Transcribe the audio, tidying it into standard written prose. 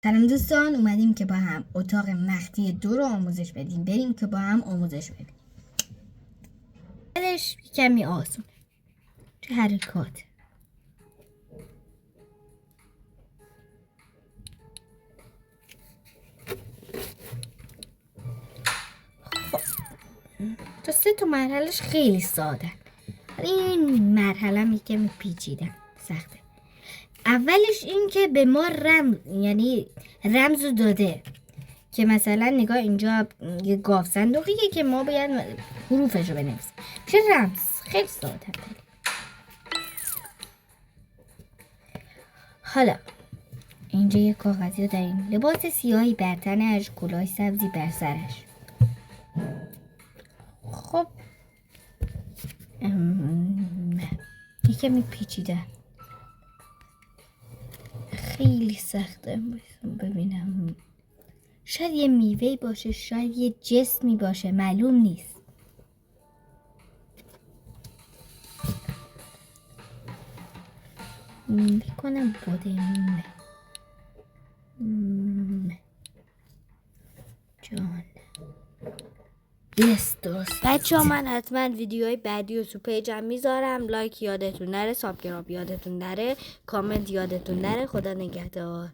سلام دوستان، اومدیم که با هم اتاق مخفی 2 رو آموزش بدیم. بریم که با هم آموزش بدیم. بعدش کمی آسون چه حرکات. خب تا 3 تا مرحلهش خیلی ساده، ولی این مرحله می کمی پیچیده سخته. اولش این که به ما رمز داده که مثلا نگاه اینجا یه گاف صندوقیه که ما باید حروفش رو بنویسیم. چه رمز خیلی ساده. حالا اینجا یه کاغذی رو داریم، لباس سیاهی بر تنش، کلاه سبزی بر سرش. خب یکمی پیچیده، خیلی سخته. ببینم شاید یه میوه‌ای باشه، شاید یه جسمی باشه، معلوم نیست. بکنم بودیم جان. یس درست. بچه ها، من حتما ویدیوهای بعدی رو تو پیجم میذارم. لایک یادتون نره، سابسکرایب یادتون نره، کامنت یادتون نره. خدا نگهدار.